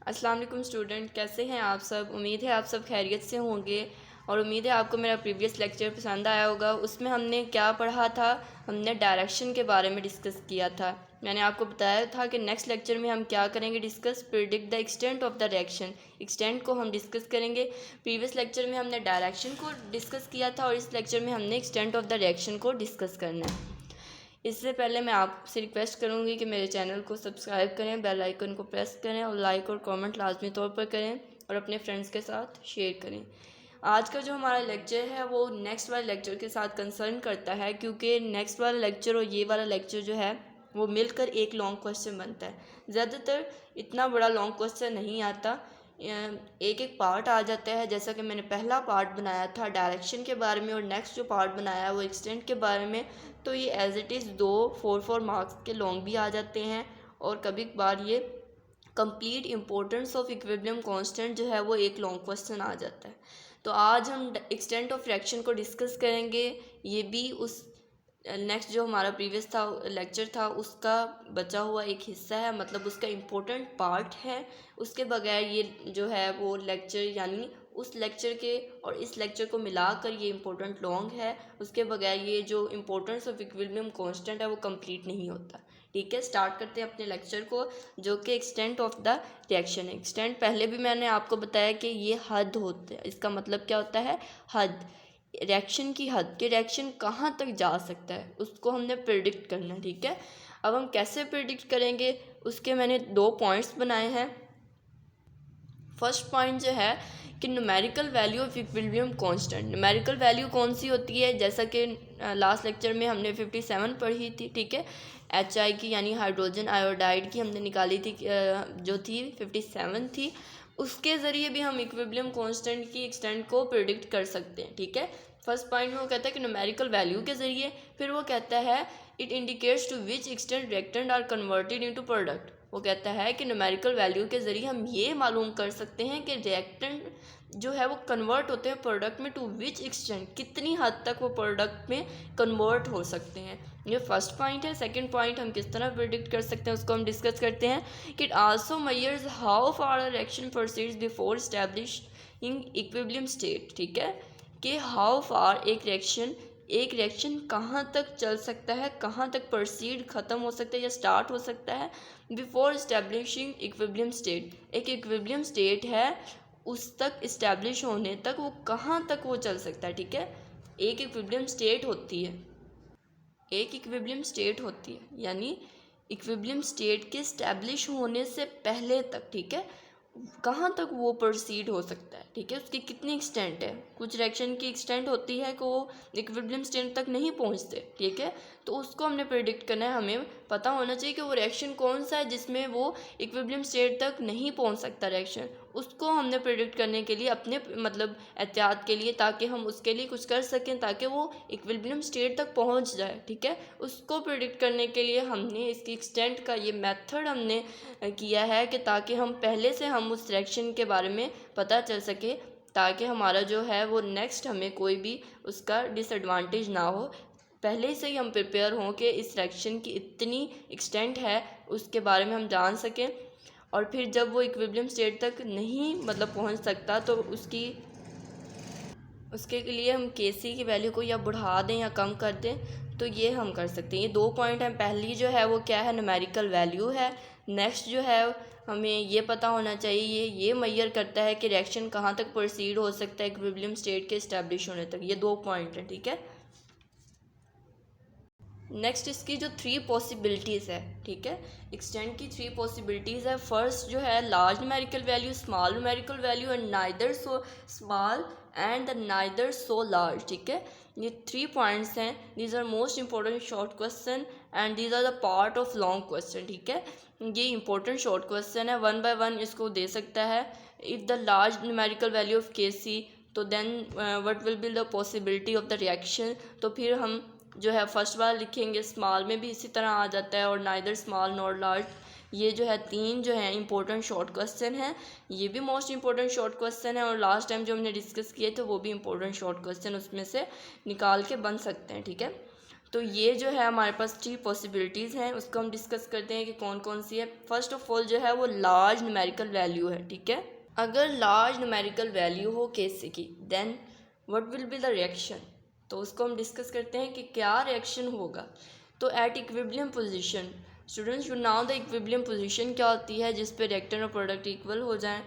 अस्सलाम वालेकुम स्टूडेंट, कैसे हैं आप सब। उम्मीद है आप सब खैरियत से होंगे और उम्मीद है आपको मेरा प्रीवियस लेक्चर पसंद आया होगा। उसमें हमने क्या पढ़ा था, हमने डायरेक्शन के बारे में डिस्कस किया था। मैंने आपको बताया था कि नेक्स्ट लेक्चर में हम क्या करेंगे, discuss predict the extent of the direction. Extent को हम डिस्कस करेंगे। प्रीवियस लेक्चर में हमने डायरेक्शन को डिस्कस किया था और इस लेक्चर में हमने एक्सटेंट ऑफ द डायरेक्शन को डिस्कस करना है। इससे पहले मैं आपसे रिक्वेस्ट करूँगी कि मेरे चैनल को सब्सक्राइब करें, बेल आइकन को प्रेस करें और लाइक और कमेंट लाजमी तौर पर करें और अपने फ्रेंड्स के साथ शेयर करें। आज का जो हमारा लेक्चर है वो नेक्स्ट वाले लेक्चर के साथ कंसर्न करता है, क्योंकि नेक्स्ट वाला लेक्चर और ये वाला लेक्चर जो है वो मिलकर एक लॉन्ग क्वेश्चन बनता है। ज़्यादातर इतना बड़ा लॉन्ग क्वेश्चन नहीं आता, एक एक पार्ट आ जाता है। जैसा कि मैंने पहला पार्ट बनाया था डायरेक्शन के बारे में और नेक्स्ट जो पार्ट बनाया है वो एक्सटेंट के बारे में, तो ये एज इट इज़ 4 मार्क्स के लॉन्ग भी आ जाते हैं और कभी कभार ये complete importance of equilibrium constant जो है वो एक लॉन्ग क्वेश्चन आ जाता है। तो आज हम एक्सटेंट ऑफ फ्रैक्शन को डिस्कस करेंगे। ये भी उस नेक्स्ट जो हमारा प्रीवियस था लेक्चर था उसका बचा हुआ एक हिस्सा है, मतलब उसका इम्पोर्टेंट पार्ट है। उसके बगैर ये जो है वो लेक्चर, यानी उस लेक्चर के और इस लेक्चर को मिलाकर ये इम्पोर्टेंट लॉन्ग है। उसके बगैर ये जो इम्पोर्टेंस ऑफ इक्विलिब्रियम कांस्टेंट है वो कंप्लीट नहीं होता। ठीक है, स्टार्ट करते हैं अपने लेक्चर को, जो कि एक्सटेंट ऑफ द रिएक्शन है। एक्सटेंट पहले भी मैंने आपको बताया कि ये हद होता है। इसका मतलब क्या होता है, हद, रिएक्शन की हद, कि रिएक्शन कहाँ तक जा सकता है उसको हमने प्रिडिक्ट करना है। ठीक है, अब हम कैसे प्रिडिक्ट करेंगे उसके मैंने 2 पॉइंट्स बनाए हैं। फर्स्ट पॉइंट जो है कि numerical value of equilibrium constant. Numerical value कौन सी होती है, जैसा कि लास्ट लेक्चर में हमने 57 पढ़ी थी। ठीक है, HI की यानी हाइड्रोजन आयोडाइड की हमने निकाली थी, जो थी 57 थी। उसके ज़रिए भी हम इक्विलिब्रियम कांस्टेंट की एक्सटेंट को प्रिडिक्ट कर सकते हैं। ठीक है, फर्स्ट पॉइंट में वो कहता है कि न्यूमेरिकल वैल्यू के ज़रिए। फिर वो कहता है it indicates to which extent reactant are converted into product. वो कहता है कि न्यूमेरिकल वैल्यू के ज़रिए हम ये मालूम कर सकते हैं कि रिएक्टेंट जो है वो कन्वर्ट होते हैं प्रोडक्ट में, टू विच एक्सटेंट, कितनी हद तक वो प्रोडक्ट में कन्वर्ट हो सकते हैं। ये फर्स्ट पॉइंट है। सेकंड पॉइंट हम किस तरह प्रिडिक्ट कर सकते हैं उसको हम डिस्कस करते हैं कि it also measures how far a reaction proceeds before establishing equilibrium state. ठीक है, कि हाउ फार एक रिएक्शन कहाँ तक चल सकता है, कहाँ तक प्रोसीड ख़त्म हो सकता है या स्टार्ट हो सकता है बिफोर इस्टेब्लिशिंग इक्विलिब्रियम स्टेट। एक इक्विलिब्रियम स्टेट है, उस तक इस्टेब्लिश होने तक वो कहाँ तक वो चल सकता है। ठीक है, एक इक्विलिब्रियम स्टेट होती है, एक इक्विलिब्रियम स्टेट होती है यानी इक्विलिब्रियम स्टेट के इस्टेब्लिश होने से पहले तक। ठीक है, कहाँ तक वो प्रोसीड हो सकता है। ठीक है, उसकी कितनी एक्सटेंट है। कुछ रिएक्शन की एक्सटेंट होती है कि वो इक्विलिब्रियम स्टेट तक नहीं पहुँचते। ठीक है, तो उसको हमने प्रेडिक्ट करना है। हमें पता होना चाहिए कि वो रिएक्शन कौन सा है जिसमें वो इक्विलिब्रियम स्टेट तक नहीं पहुँच सकता रिएक्शन। उसको हमने प्रेडिक्ट करने के लिए अपने मतलब एहतियात के लिए, ताकि हम उसके लिए कुछ कर सकें ताकि वो इक्विलिब्रियम स्टेट तक पहुँच जाए। ठीक है, उसको प्रेडिक्ट करने के लिए हमने इसकी एक्सटेंट का ये मेथड हमने किया है कि ताकि हम पहले से हम उस रिएक्शन के बारे में पता चल सके, ताकि हमारा जो है वो नेक्स्ट हमें कोई भी उसका डिसएडवांटेज ना हो। पहले से ही हम प्रिपेयर हों कि इस रिएक्शन की इतनी एक्सटेंट है उसके बारे में हम जान सकें। और फिर जब वो इक्विलिब्रियम स्टेट तक नहीं मतलब पहुंच सकता तो उसके लिए हम Kc की वैल्यू को या बढ़ा दें या कम कर दें, तो ये हम कर सकते हैं। ये 2 पॉइंट हैं। पहली जो है वो क्या है, न्यूमेरिकल वैल्यू है। नेक्स्ट जो है हमें ये पता होना चाहिए, ये मेजर करता है कि रिएक्शन कहाँ तक प्रोसीड हो सकता है इक्विलिब्रियम स्टेट के इस्टेब्लिश होने तक। ये 2 पॉइंट हैं। ठीक है, नेक्स्ट इसकी जो 3 पॉसिबिलिटीज़ है। ठीक है, एक्सटेंट की 3 पॉसिबिलिटीज़ है। फर्स्ट जो है large numerical value, small numerical value and neither so small and neither so large. ठीक है, ये 3 पॉइंट्स हैं। These are most important short question and these are the part of long question. ठीक है, ये इंपॉर्टेंट शॉर्ट क्वेश्चन है, 1 bye 1 इसको दे सकता है। If the large numerical value of Kc, तो then what will be the possibility of the reaction. तो फिर हम जो है फर्स्ट वाला लिखेंगे, स्मॉल में भी इसी तरह आ जाता है और नाइदर स्मॉल नॉर लार्ज। ये जो है 3 जो है इंपॉर्टेंट शॉर्ट क्वेश्चन है। ये भी मोस्ट इंपॉर्टेंट शॉर्ट क्वेश्चन है और लास्ट टाइम जो हमने डिस्कस किए थे वो भी इंपॉर्टेंट शॉर्ट क्वेश्चन उसमें से निकाल के बन सकते हैं। ठीक है, तो ये जो है हमारे पास 3 पॉसिबिलिटीज़ हैं, उसको हम डिस्कस करते हैं कि कौन कौन सी है। फर्स्ट ऑफ ऑल जो है वो लार्ज न्यूमेरिकल वैल्यू है, ठीक है। अगर लार्ज न्यूमेरिकल वैल्यू हो केसी की, then what will be the reaction. तो उसको हम डिस्कस करते हैं कि क्या रिएक्शन होगा। तो eight equilibrium position, students you now the equilibrium position क्या होती है, जिस पे रिएक्टेंट और प्रोडक्ट इक्वल हो जाएं,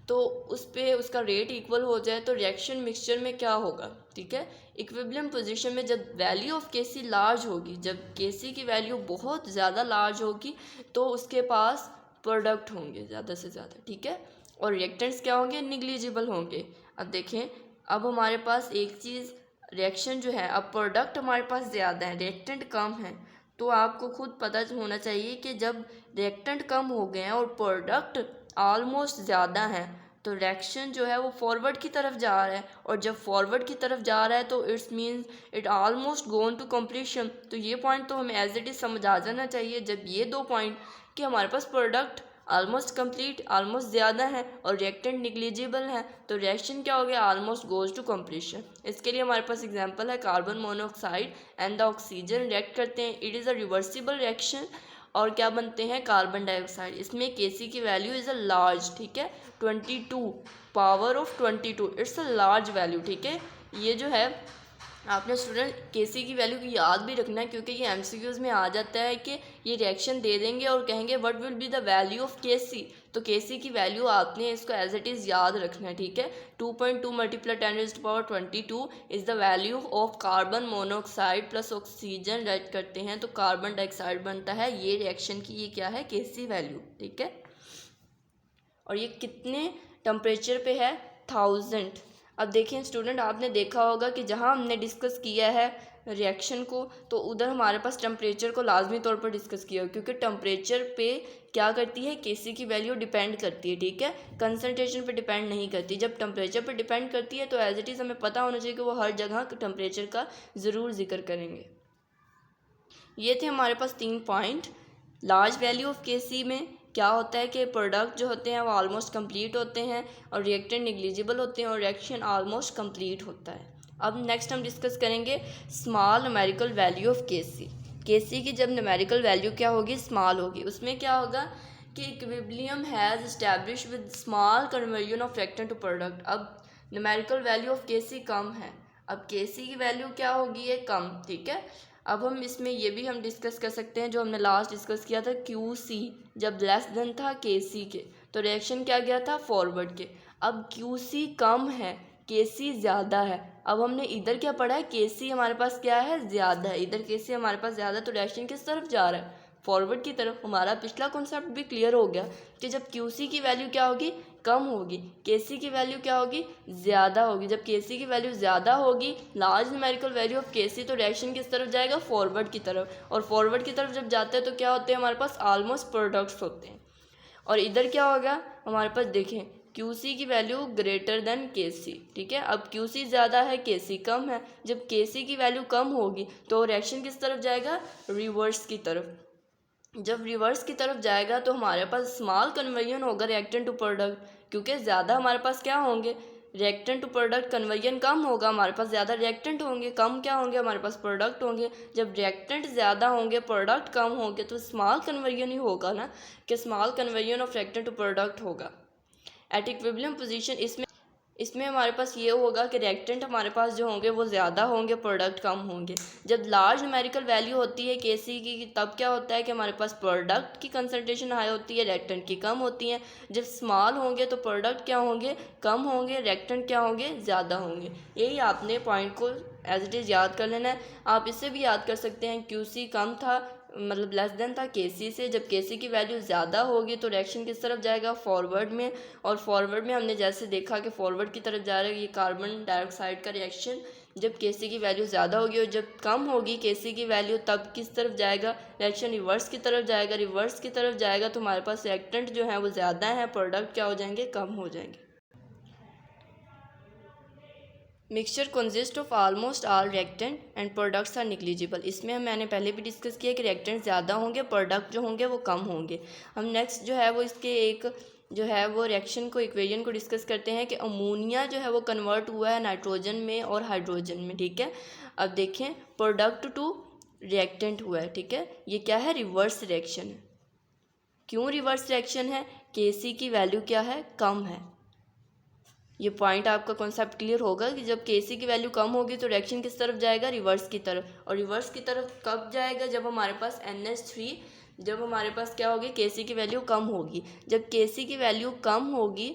तो उस पे उसका रेट इक्वल हो जाए तो रिएक्शन मिक्सचर में क्या होगा, ठीक है। इक्विलिब्रियम पोजीशन में जब वैल्यू ऑफ केसी लार्ज होगी, जब केसी की वैल्यू बहुत ज़्यादा लार्ज होगी, तो उसके पास प्रोडक्ट होंगे ज़्यादा से ज़्यादा, ठीक है, और रिएक्टेंट्स क्या होंगे, निग्लिजिबल होंगे। अब देखें, अब हमारे पास एक चीज़ रिएक्शन जो है, अब प्रोडक्ट हमारे पास ज़्यादा है, रिएक्टेंट कम है, तो आपको खुद पता होना चाहिए कि जब रिएक्टेंट कम हो गए हैं और प्रोडक्ट ऑलमोस्ट ज़्यादा है, तो रिएक्शन जो है वो फॉरवर्ड की तरफ जा रहा है, और जब फॉरवर्ड की तरफ जा रहा है तो it's means it almost gone to completion. तो ये पॉइंट तो हमें एज इट इज़ समझ आ जाना चाहिए, जब ये 2 पॉइंट कि हमारे पास प्रोडक्ट ऑलमोस्ट कंप्लीट, ऑलमोस्ट ज़्यादा है और रिएक्टेंट निग्लिजिबल है, तो रिएक्शन क्या हो गया, ऑलमोस्ट गोज टू कंप्लीशन। इसके लिए हमारे पास एग्जांपल है, carbon monoxide and the oxygen react करते हैं, it is a reversible reaction, और क्या बनते हैं, कार्बन डाइऑक्साइड। इसमें केसी की वैल्यू इज़ अ लार्ज, ठीक है, 22 power of 22, it's a large value, ठीक है। ये जो है आपने स्टूडेंट केसी की वैल्यू की याद भी रखना है, क्योंकि ये एमसीक्यूज़ में आ जाता है कि ये रिएक्शन दे देंगे और कहेंगे what will be the value of KC. तो केसी की वैल्यू आपने इसको एज इट इज़ याद रखना है, ठीक है। 2.2 multiply 10⁻22 is the value of carbon monoxide plus oxygen right करते हैं, तो कार्बन डाइऑक्साइड बनता है। ये रिएक्शन की ये क्या है, केसी वैल्यू, ठीक है। और ये कितने टेम्परेचर पे है, 1000। अब देखिए स्टूडेंट, आपने देखा होगा कि जहाँ हमने डिस्कस किया है रिएक्शन को, तो उधर हमारे पास टेम्परेचर को लाजमी तौर पर डिस्कस किया हो, क्योंकि टेम्परेचर पे क्या करती है, केसी की वैल्यू डिपेंड करती है, ठीक है, कंसनट्रेशन पे डिपेंड नहीं करती। जब टेम्परेचर पे डिपेंड करती है तो एज इट इज़ हमें पता होना चाहिए कि वो हर जगह टेम्परेचर का ज़रूर जिक्र करेंगे। ये थे हमारे पास 3 पॉइंट। लार्ज वैल्यू ऑफ केसी में क्या होता है कि प्रोडक्ट जो होते हैं वो ऑलमोस्ट कंप्लीट होते हैं और रिएक्टेंट निग्लिजिबल होते हैं और रिएक्शन ऑलमोस्ट कंप्लीट होता है। अब नेक्स्ट हम डिस्कस करेंगे स्मॉल न्यूमेरिकल वैल्यू ऑफ केसी। केसी की जब न्यूमेरिकल वैल्यू क्या होगी, स्मॉल होगी, उसमें क्या होगा कि equilibrium has establish with small conversion of reactant to product. अब न्यूमेरिकल वैल्यू ऑफ केसी कम है, अब केसी की वैल्यू क्या होगी, ये कम, ठीक है। अब हम इसमें ये भी हम डिस्कस कर सकते हैं जो हमने लास्ट डिस्कस किया था, क्यू सी जब लेस देन था के सी के, तो रिएक्शन क्या गया था, फॉरवर्ड के। अब क्यू सी कम है, के सी ज़्यादा है। अब हमने इधर क्या पढ़ा है, के सी हमारे पास क्या है, ज़्यादा है, इधर के सी हमारे पास ज़्यादा है, तो रिएक्शन किस तरफ जा रहा है, फॉरवर्ड की तरफ। हमारा पिछला कॉन्सेप्ट भी क्लियर हो गया कि जब क्यू सी की वैल्यू क्या होगी, कम होगी, के सी की वैल्यू क्या होगी, ज़्यादा होगी। जब के सी की वैल्यू ज़्यादा होगी, लार्ज न्यूमेरिकल वैल्यू ऑफ के सी, तो रिएक्शन किस तरफ जाएगा, फॉरवर्ड की तरफ, और फॉरवर्ड की तरफ जब जाते हैं तो क्या होते हैं, हमारे पास ऑलमोस्ट प्रोडक्ट्स होते हैं। और इधर क्या होगा, हमारे पास देखें क्यू सी की वैल्यू ग्रेटर देन के सी, ठीक है। अब क्यू सी ज़्यादा है, के सी कम है, जब के सी की वैल्यू कम होगी तो रिएक्शन किस तरफ जाएगा, रिवर्स की तरफ। जब रिवर्स की तरफ जाएगा तो हमारे पास स्मॉल कन्वर्जन होगा रिएक्टेंट टू प्रोडक्ट, क्योंकि ज़्यादा हमारे पास क्या होंगे, रिएक्टेंट टू प्रोडक्ट कन्वर्जन कम होगा, हमारे पास ज़्यादा रिएक्टेंट होंगे, कम क्या होंगे, हमारे पास प्रोडक्ट होंगे। जब रिएक्टेंट ज़्यादा होंगे, प्रोडक्ट कम होंगे, तो स्मॉल कन्वर्जन ही होगा ना, कि small conversion of reactant to product होगा एट इक्विलिब्रियम पोजीशन। इसमें हमारे पास ये होगा कि रिएक्टेंट हमारे पास जो होंगे वो ज़्यादा होंगे, प्रोडक्ट कम होंगे। जब लार्ज न्यूमेरिकल वैल्यू होती है केसी की, तब क्या होता है कि हमारे पास प्रोडक्ट की कंसंट्रेशन हाई होती है, रिएक्टेंट की कम होती है। जब स्मॉल होंगे तो प्रोडक्ट क्या होंगे, कम होंगे, रिएक्टेंट क्या होंगे, ज़्यादा होंगे। यही आपने पॉइंट को एज इट इज़ याद कर लेना है। आप इससे भी याद कर सकते हैं, क्यू सी कम था, मतलब लेस देन था के सी से, जब के सी की वैल्यू ज़्यादा होगी तो रिएक्शन किस तरफ जाएगा, फॉरवर्ड में। और फॉरवर्ड में हमने जैसे देखा कि फॉरवर्ड की तरफ जा रहा है ये कार्बन डाइऑक्साइड का रिएक्शन, जब के सी की वैल्यू ज़्यादा होगी, और जब कम होगी के सी की वैल्यू तब किस तरफ जाएगा, रिएक्शन रिवर्स की तरफ जाएगा। रिवर्स की तरफ जाएगा तो हमारे पास रिएक्टेंट जो है वो ज़्यादा है, प्रोडक्ट क्या हो जाएंगे, कम हो जाएंगे। Mixture consist of almost all reactant and products are negligible. इसमें मैंने पहले भी डिस्कस किया कि रिएक्टेंट ज़्यादा होंगे, प्रोडक्ट जो होंगे वो कम होंगे। हम नेक्स्ट जो है वो इसके एक जो है वो रिएक्शन को, इक्वेशन को डिस्कस करते हैं कि अमोनिया जो है वो कन्वर्ट हुआ है नाइट्रोजन में और हाइड्रोजन में, ठीक है। अब देखें, प्रोडक्ट टू रिएक्टेंट हुआ है, ठीक है। ये क्या है, रिवर्स रिएक्शन है। क्यों रिवर्स रिएक्शन है, Kc की वैल्यू क्या है, कम है। ये पॉइंट आपका कॉन्सेप्ट क्लियर होगा कि जब Kc की वैल्यू कम होगी तो रिएक्शन किस तरफ जाएगा, रिवर्स की तरफ। और रिवर्स की तरफ कब जाएगा, जब हमारे पास NH3, जब हमारे पास क्या होगी, Kc की वैल्यू कम होगी। जब Kc की वैल्यू कम होगी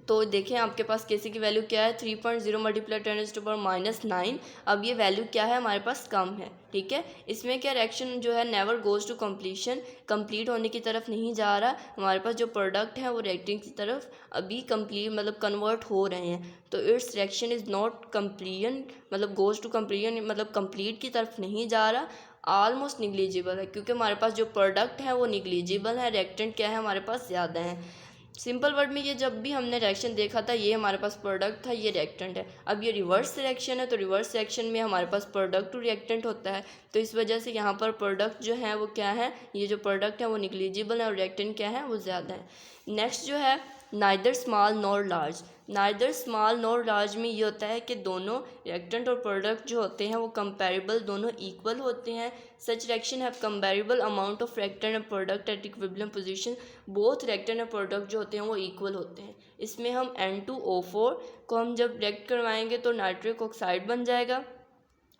तो देखें आपके पास Kc की वैल्यू क्या है, 3.0 मल्टीप्लाई 10⁻⁹। अब ये वैल्यू क्या है, हमारे पास कम है, ठीक है। इसमें क्या, रिएक्शन जो है never goes to completion, complete होने की तरफ नहीं जा रहा। हमारे पास जो प्रोडक्ट है वो रिएक्टिंग की तरफ अभी कंप्लीट मतलब कन्वर्ट हो रहे हैं। तो इट्स रिएक्शन इज़ नॉट कम्प्लीन, मतलब गोज टू कम्प्लीन मतलब कंप्लीट की तरफ नहीं जा रहा, ऑलमोस्ट निग्लिजिबल है, क्योंकि हमारे पास जो प्रोडक्ट है वो निग्लिजिबल है, रिएक्टेंट क्या है, हमारे पास ज़्यादा है। सिंपल वर्ड में ये जब भी हमने रिएक्शन देखा था, ये हमारे पास प्रोडक्ट था, ये रिएक्टेंट है। अब ये रिवर्स रिएक्शन है, तो रिवर्स रिएक्शन में हमारे पास प्रोडक्ट टू रिएक्टेंट होता है। तो इस वजह से यहाँ पर प्रोडक्ट जो है वो क्या है, ये जो प्रोडक्ट है वो निग्लिजिबल है और रिएक्टेंट क्या है, वो ज़्यादा है। नेक्स्ट जो है neither small nor large. Neither small nor large में ये होता है कि दोनों रिएक्टेंट और प्रोडक्ट जो होते हैं वो कंपेरेबल, दोनों इक्वल होते हैं। Such reaction have comparable amount of reactant and product at equilibrium position. Both reactant और प्रोडक्ट जो होते हैं वो इक्वल होते हैं। इसमें हम N2O4 को हम जब रिएक्ट करवाएंगे तो नाइट्रिक ऑक्साइड बन जाएगा।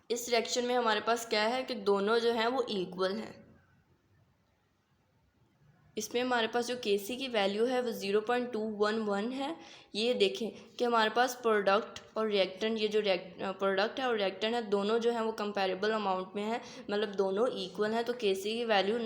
इस रिएक्शन में हमारे पास क्या है कि दोनों जो हैं वो इक्वल हैं। इसमें हमारे पास जो Kc की वैल्यू है वो 0.211 है। ये देखें कि हमारे पास प्रोडक्ट और रिएक्टेंट, ये जो प्रोडक्ट है और रिएक्टेंट है दोनों जो हैं वो कंपेरेबल अमाउंट में है, मतलब दोनों इक्वल हैं। तो Kc की वैल्यू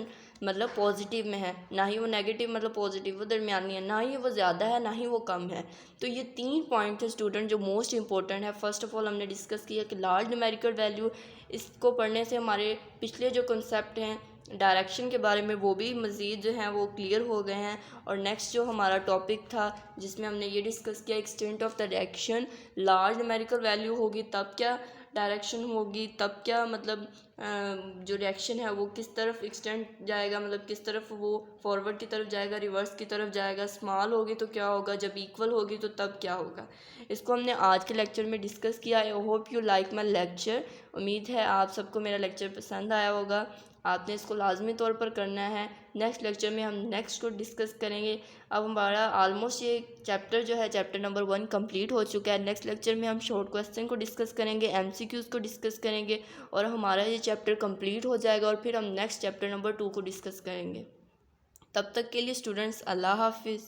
मतलब पॉजिटिव में है, ना ही वो नेगेटिव मतलब पॉजिटिव, वो दरमियानी है, ना ही वो ज़्यादा है ना ही वो कम है। तो ये 3 पॉइंट है स्टूडेंट जो मोस्ट इंपॉर्टेंट है। फर्स्ट ऑफ ऑल हमने डिस्कस किया कि लार्ज न्यूमेरिकल वैल्यू, इसको पढ़ने से हमारे पिछले जो कॉन्सेप्ट हैं डायरेक्शन के बारे में वो भी मज़ीद जो हैं वो क्लियर हो गए हैं। और नेक्स्ट जो हमारा टॉपिक था जिसमें हमने ये डिस्कस किया extent of the reaction, large numerical value होगी तब क्या डायरेक्शन होगी, तब क्या मतलब जो रिएक्शन है वो किस तरफ एक्सटेंड जाएगा, मतलब किस तरफ वो फॉरवर्ड की तरफ जाएगा, रिवर्स की तरफ जाएगा। स्मॉल होगी तो क्या होगा, जब इक्वल होगी तो तब क्या होगा। इसको हमने आज के लेक्चर में डिस्कस किया। I hope you like my lecture. उम्मीद है आप सबको मेरा लेक्चर पसंद आया होगा। आपने इसको लाजमी तौर पर करना है। नेक्स्ट लेक्चर में हम नेक्स्ट को डिस्कस करेंगे। अब हमारा ऑलमोस्ट ये चैप्टर जो है चैप्टर नंबर 1 कंप्लीट हो चुका है। नेक्स्ट लेक्चर में हम शॉर्ट क्वेश्चन को डिस्कस करेंगे, MCQs को डिस्कस करेंगे और हमारा ये चैप्टर कंप्लीट हो जाएगा। और फिर हम नेक्स्ट चैप्टर नंबर 2 को डिस्कस करेंगे। तब तक के लिए स्टूडेंट्स, अल्लाह हाफिज़।